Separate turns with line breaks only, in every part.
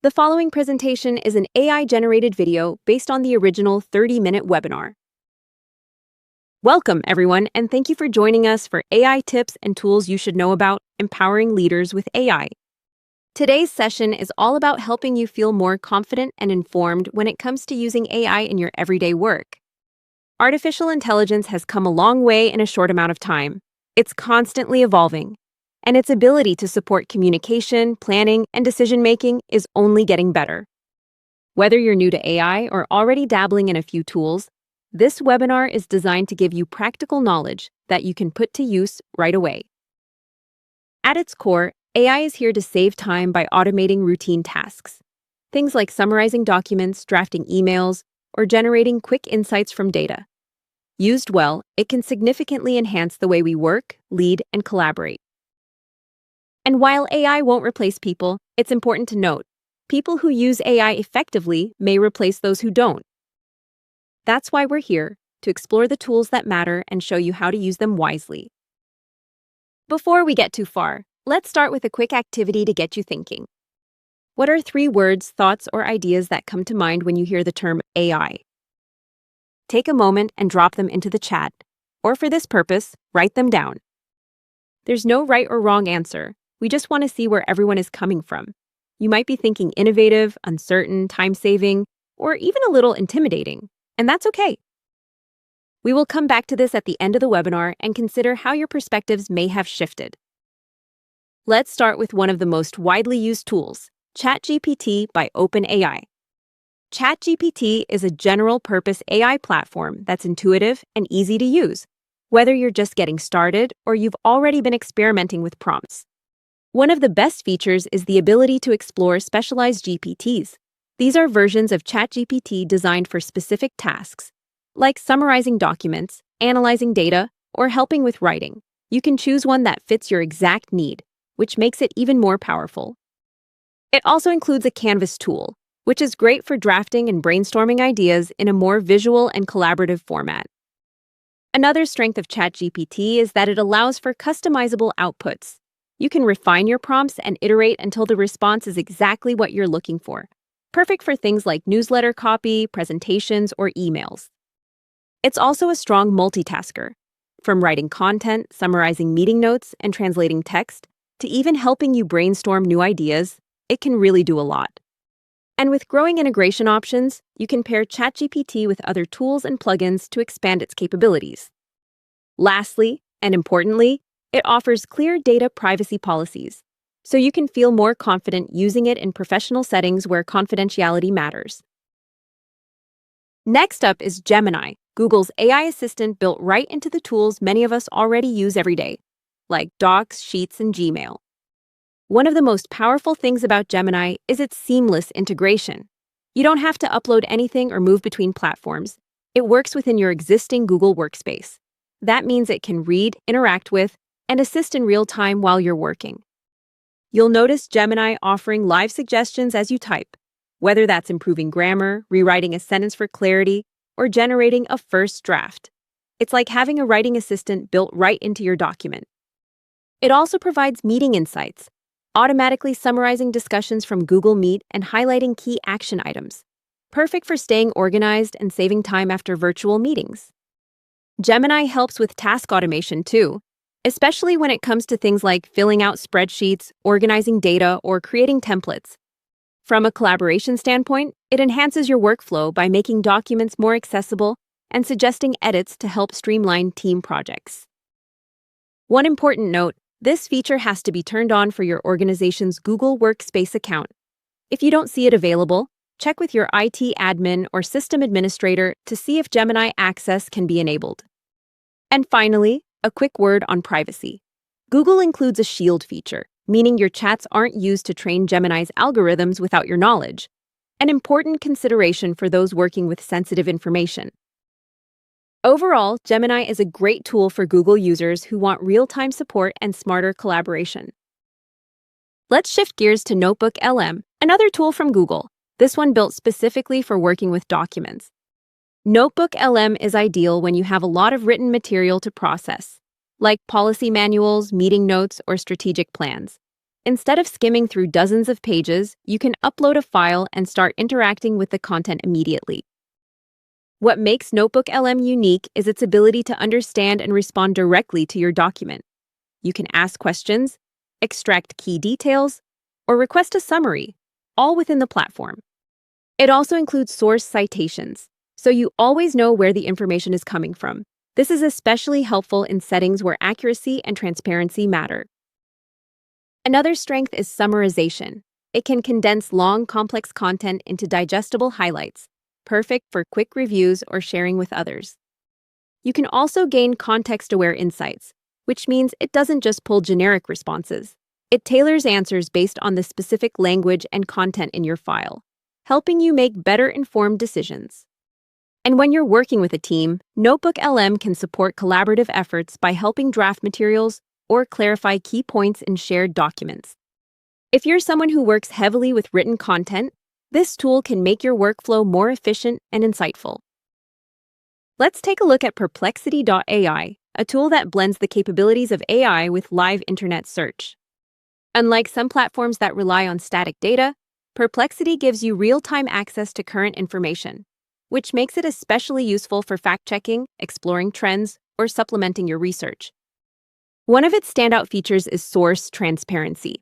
The following presentation is an AI-generated video based on the original 30-minute webinar. Welcome, everyone, and thank you for joining us for AI tips and tools you should know about empowering leaders with AI. Today's session is all about helping you feel more confident and informed when it comes to using AI in your everyday work. Artificial intelligence has come a long way in a short amount of time. It's constantly evolving, and its ability to support communication, planning, and decision-making is only getting better. Whether you're new to AI or already dabbling in a few tools, this webinar is designed to give you practical knowledge that you can put to use right away. At its core, AI is here to save time by automating routine tasks. Things like summarizing documents, drafting emails, or generating quick insights from data. Used well, it can significantly enhance the way we work, lead, and collaborate. And while AI won't replace people, it's important to note, people who use AI effectively may replace those who don't. That's why we're here, to explore the tools that matter and show you how to use them wisely. Before we get too far, let's start with a quick activity to get you thinking. What are 3 words, thoughts, or ideas that come to mind when you hear the term AI? Take a moment and drop them into the chat, or for this purpose, write them down. There's no right or wrong answer. We just want to see where everyone is coming from. You might be thinking innovative, uncertain, time-saving, or even a little intimidating, and that's okay. We will come back to this at the end of the webinar and consider how your perspectives may have shifted. Let's start with one of the most widely used tools, ChatGPT by OpenAI. ChatGPT is a general-purpose AI platform that's intuitive and easy to use, whether you're just getting started or you've already been experimenting with prompts. One of the best features is the ability to explore specialized GPTs. These are versions of ChatGPT designed for specific tasks, like summarizing documents, analyzing data, or helping with writing. You can choose one that fits your exact need, which makes it even more powerful. It also includes a Canvas tool, which is great for drafting and brainstorming ideas in a more visual and collaborative format. Another strength of ChatGPT is that it allows for customizable outputs. You can refine your prompts and iterate until the response is exactly what you're looking for. Perfect for things like newsletter copy, presentations, or emails. It's also a strong multitasker, from writing content, summarizing meeting notes, and translating text, to even helping you brainstorm new ideas. It can really do a lot. And with growing integration options, you can pair ChatGPT with other tools and plugins to expand its capabilities. Lastly, and importantly, it offers clear data privacy policies, so you can feel more confident using it in professional settings where confidentiality matters. Next up is Gemini, Google's AI assistant built right into the tools many of us already use every day, like Docs, Sheets, and Gmail. One of the most powerful things about Gemini is its seamless integration. You don't have to upload anything or move between platforms. It works within your existing Google Workspace. That means it can read, interact with, and assist in real time while you're working. You'll notice Gemini offering live suggestions as you type, whether that's improving grammar, rewriting a sentence for clarity, or generating a first draft. It's like having a writing assistant built right into your document. It also provides meeting insights, automatically summarizing discussions from Google Meet and highlighting key action items. Perfect for staying organized and saving time after virtual meetings. Gemini helps with task automation too, especially when it comes to things like filling out spreadsheets, organizing data, or creating templates. From a collaboration standpoint, it enhances your workflow by making documents more accessible and suggesting edits to help streamline team projects. One important note, this feature has to be turned on for your organization's Google Workspace account. If you don't see it available, check with your IT admin or system administrator to see if Gemini access can be enabled. And finally, a quick word on privacy. Google includes a shield feature, meaning your chats aren't used to train Gemini's algorithms without your knowledge, an important consideration for those working with sensitive information. Overall, Gemini is a great tool for Google users who want real-time support and smarter collaboration. Let's shift gears to Notebook LM, another tool from Google, this one built specifically for working with documents. Notebook LM is ideal when you have a lot of written material to process, like policy manuals, meeting notes, or strategic plans. Instead of skimming through dozens of pages, you can upload a file and start interacting with the content immediately. What makes Notebook LM unique is its ability to understand and respond directly to your document. You can ask questions, extract key details, or request a summary, all within the platform. It also includes source citations, so you always know where the information is coming from. This is especially helpful in settings where accuracy and transparency matter. Another strength is summarization. It can condense long, complex content into digestible highlights, perfect for quick reviews or sharing with others. You can also gain context-aware insights, which means it doesn't just pull generic responses. It tailors answers based on the specific language and content in your file, helping you make better informed decisions. And when you're working with a team, Notebook LM can support collaborative efforts by helping draft materials or clarify key points in shared documents. If you're someone who works heavily with written content, this tool can make your workflow more efficient and insightful. Let's take a look at Perplexity.ai, a tool that blends the capabilities of AI with live internet search. Unlike some platforms that rely on static data, Perplexity gives you real-time access to current information, which makes it especially useful for fact-checking, exploring trends, or supplementing your research. One of its standout features is source transparency.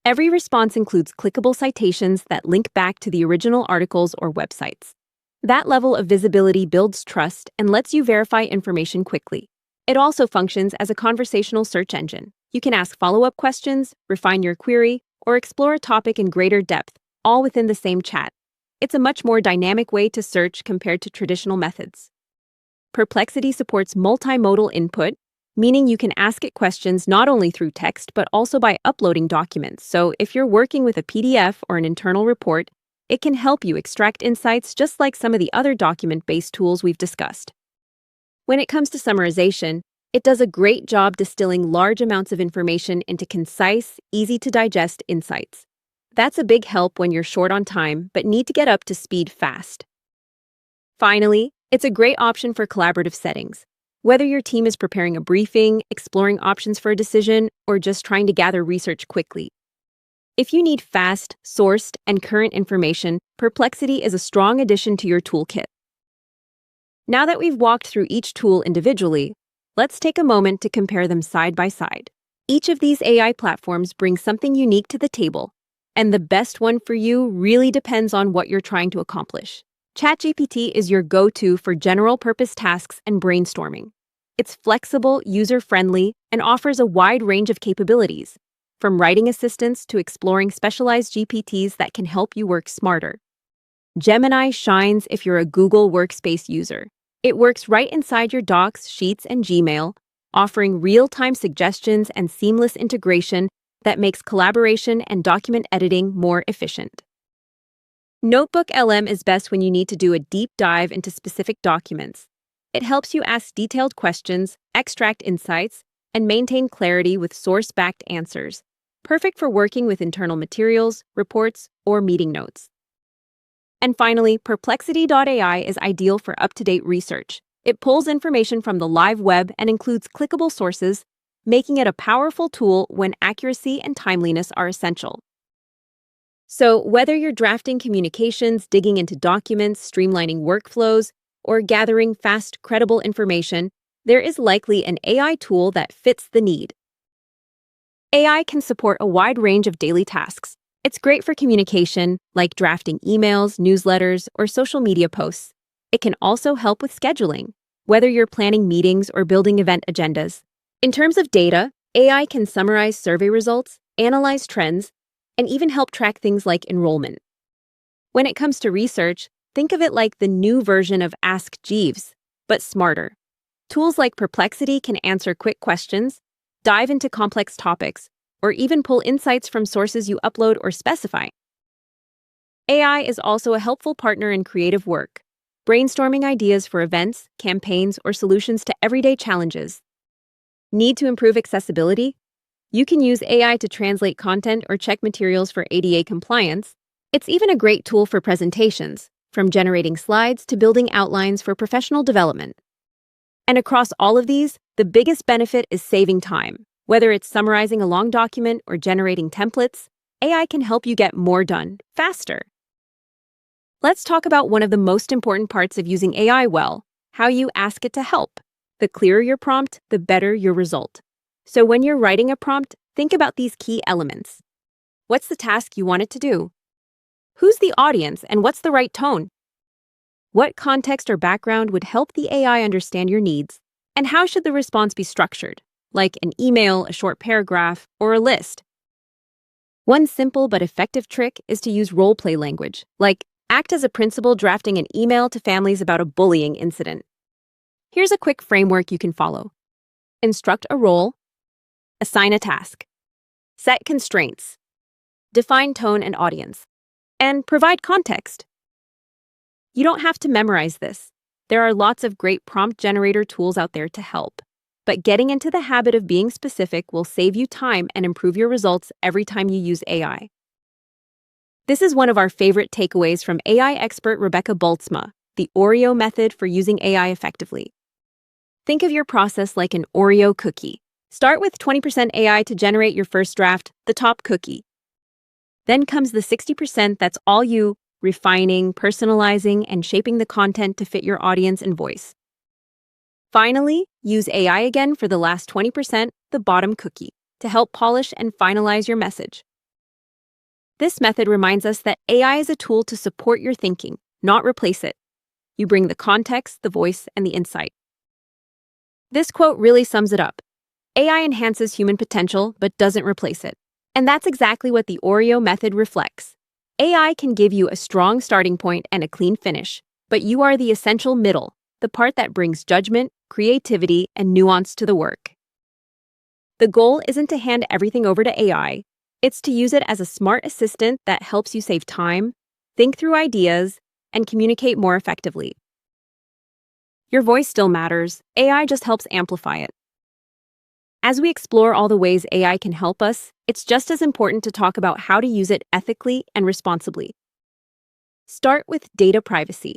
Every response includes clickable citations that link back to the original articles or websites. That level of visibility builds trust and lets you verify information quickly. It also functions as a conversational search engine. You can ask follow-up questions, refine your query, or explore a topic in greater depth, all within the same chat. It's a much more dynamic way to search compared to traditional methods. Perplexity supports multimodal input, meaning you can ask it questions not only through text but also by uploading documents. So if you're working with a PDF or an internal report, it can help you extract insights just like some of the other document-based tools we've discussed. When it comes to summarization, it does a great job distilling large amounts of information into concise, easy-to-digest insights. That's a big help when you're short on time but need to get up to speed fast. Finally, it's a great option for collaborative settings. Whether your team is preparing a briefing, exploring options for a decision, or just trying to gather research quickly. If you need fast, sourced, and current information, Perplexity is a strong addition to your toolkit. Now that we've walked through each tool individually, let's take a moment to compare them side by side. Each of these AI platforms brings something unique to the table, and the best one for you really depends on what you're trying to accomplish. ChatGPT is your go-to for general-purpose tasks and brainstorming. It's flexible, user-friendly, and offers a wide range of capabilities, from writing assistants to exploring specialized GPTs that can help you work smarter. Gemini shines if you're a Google Workspace user. It works right inside your Docs, Sheets, and Gmail, offering real-time suggestions and seamless integration that makes collaboration and document editing more efficient. Notebook LM is best when you need to do a deep dive into specific documents. It helps you ask detailed questions, extract insights, and maintain clarity with source-backed answers. Perfect for working with internal materials, reports, or meeting notes. And finally, Perplexity.ai is ideal for up-to-date research. It pulls information from the live web and includes clickable sources, making it a powerful tool when accuracy and timeliness are essential. So, whether you're drafting communications, digging into documents, streamlining workflows, or gathering fast, credible information, there is likely an AI tool that fits the need. AI can support a wide range of daily tasks. It's great for communication, like drafting emails, newsletters, or social media posts. It can also help with scheduling, whether you're planning meetings or building event agendas. In terms of data, AI can summarize survey results, analyze trends, and even help track things like enrollment. When it comes to research, think of it like the new version of Ask Jeeves, but smarter. Tools like Perplexity can answer quick questions, dive into complex topics, or even pull insights from sources you upload or specify. AI is also a helpful partner in creative work, brainstorming ideas for events, campaigns, or solutions to everyday challenges. Need to improve accessibility? You can use AI to translate content or check materials for ADA compliance. It's even a great tool for presentations, from generating slides to building outlines for professional development. And across all of these, the biggest benefit is saving time. Whether it's summarizing a long document or generating templates, AI can help you get more done faster. Let's talk about one of the most important parts of using AI well: how you ask it to help. The clearer your prompt, the better your result. So when you're writing a prompt, think about these key elements. What's the task you want it to do? Who's the audience and what's the right tone? What context or background would help the AI understand your needs? And how should the response be structured, like an email, a short paragraph, or a list? One simple but effective trick is to use role-play language, like act as a principal drafting an email to families about a bullying incident. Here's a quick framework you can follow. Instruct a role, assign a task, set constraints, define tone and audience, and provide context. You don't have to memorize this. There are lots of great prompt generator tools out there to help. But getting into the habit of being specific will save you time and improve your results every time you use AI. This is one of our favorite takeaways from AI expert Rebecca Boltzma, the Oreo method for using AI effectively. Think of your process like an Oreo cookie. Start with 20% AI to generate your first draft, the top cookie. Then comes the 60% that's all you, refining, personalizing, and shaping the content to fit your audience and voice. Finally, use AI again for the last 20%, the bottom cookie, to help polish and finalize your message. This method reminds us that AI is a tool to support your thinking, not replace it. You bring the context, the voice, and the insight. This quote really sums it up. AI enhances human potential, but doesn't replace it. And that's exactly what the Oreo method reflects. AI can give you a strong starting point and a clean finish, but you are the essential middle, the part that brings judgment, creativity, and nuance to the work. The goal isn't to hand everything over to AI. It's to use it as a smart assistant that helps you save time, think through ideas, and communicate more effectively. Your voice still matters. AI just helps amplify it. As we explore all the ways AI can help us, it's just as important to talk about how to use it ethically and responsibly. Start with data privacy.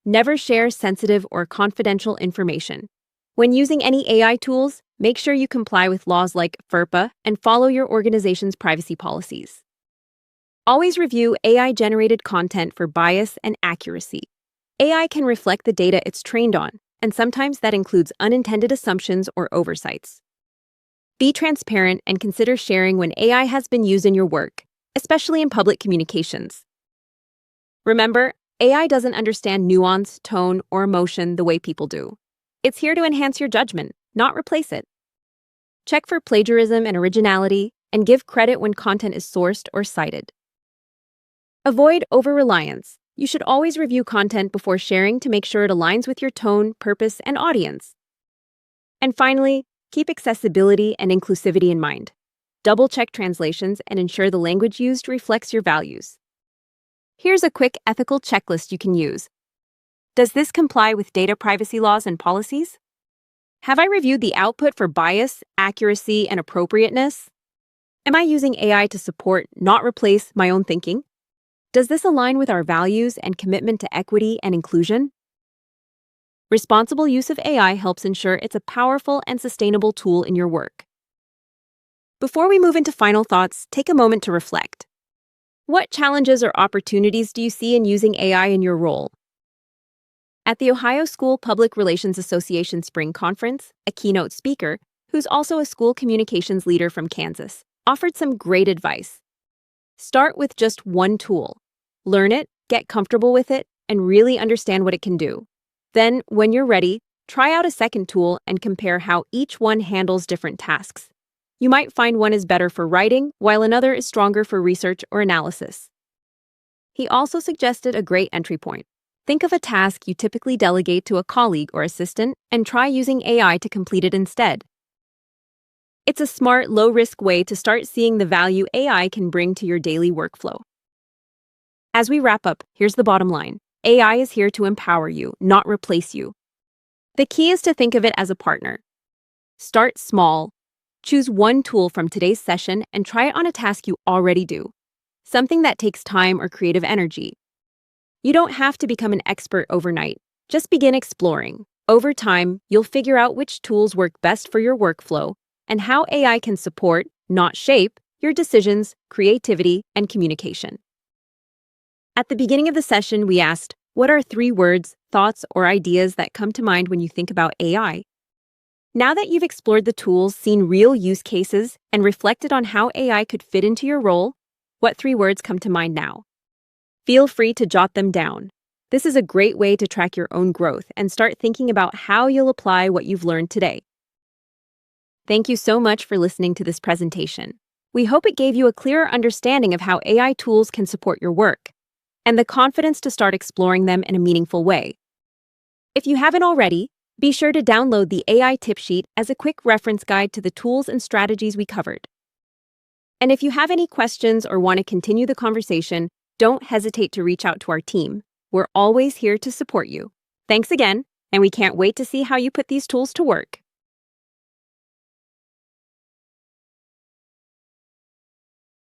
Never share sensitive or confidential information. When using any AI tools, make sure you comply with laws like FERPA and follow your organization's privacy policies. Always review AI-generated content for bias and accuracy. AI can reflect the data it's trained on, and sometimes that includes unintended assumptions or oversights. Be transparent and consider sharing when AI has been used in your work, especially in public communications. Remember, AI doesn't understand nuance, tone, or emotion the way people do. It's here to enhance your judgment, not replace it. Check for plagiarism and originality, and give credit when content is sourced or cited. Avoid over-reliance. You should always review content before sharing to make sure it aligns with your tone, purpose, and audience. And finally, keep accessibility and inclusivity in mind. Double-check translations and ensure the language used reflects your values. Here's a quick ethical checklist you can use. Does this comply with data privacy laws and policies? Have I reviewed the output for bias, accuracy, and appropriateness? Am I using AI to support, not replace, my own thinking? Does this align with our values and commitment to equity and inclusion? Responsible use of AI helps ensure it's a powerful and sustainable tool in your work. Before we move into final thoughts, take a moment to reflect. What challenges or opportunities do you see in using AI in your role? At the Ohio School Public Relations Association Spring Conference, a keynote speaker, who's also a school communications leader from Kansas, offered some great advice. Start with just one tool. Learn it, get comfortable with it, and really understand what it can do. Then, when you're ready, try out a second tool and compare how each one handles different tasks. You might find one is better for writing, while another is stronger for research or analysis. He also suggested a great entry point. Think of a task you typically delegate to a colleague or assistant and try using AI to complete it instead. It's a smart, low-risk way to start seeing the value AI can bring to your daily workflow. As we wrap up, here's the bottom line. AI is here to empower you, not replace you. The key is to think of it as a partner. Start small. Choose one tool from today's session and try it on a task you already do, something that takes time or creative energy. You don't have to become an expert overnight. Just begin exploring. Over time, you'll figure out which tools work best for your workflow and how AI can support, not shape, your decisions, creativity, and communication. At the beginning of the session, we asked, what are 3 words, thoughts, or ideas that come to mind when you think about AI? Now that you've explored the tools, seen real use cases, and reflected on how AI could fit into your role, what 3 words come to mind now? Feel free to jot them down. This is a great way to track your own growth and start thinking about how you'll apply what you've learned today. Thank you so much for listening to this presentation. We hope it gave you a clearer understanding of how AI tools can support your work, and the confidence to start exploring them in a meaningful way. If you haven't already, be sure to download the AI tip sheet as a quick reference guide to the tools and strategies we covered. And if you have any questions or want to continue the conversation, don't hesitate to reach out to our team. We're always here to support you. Thanks again, and we can't wait to see how you put these tools to work.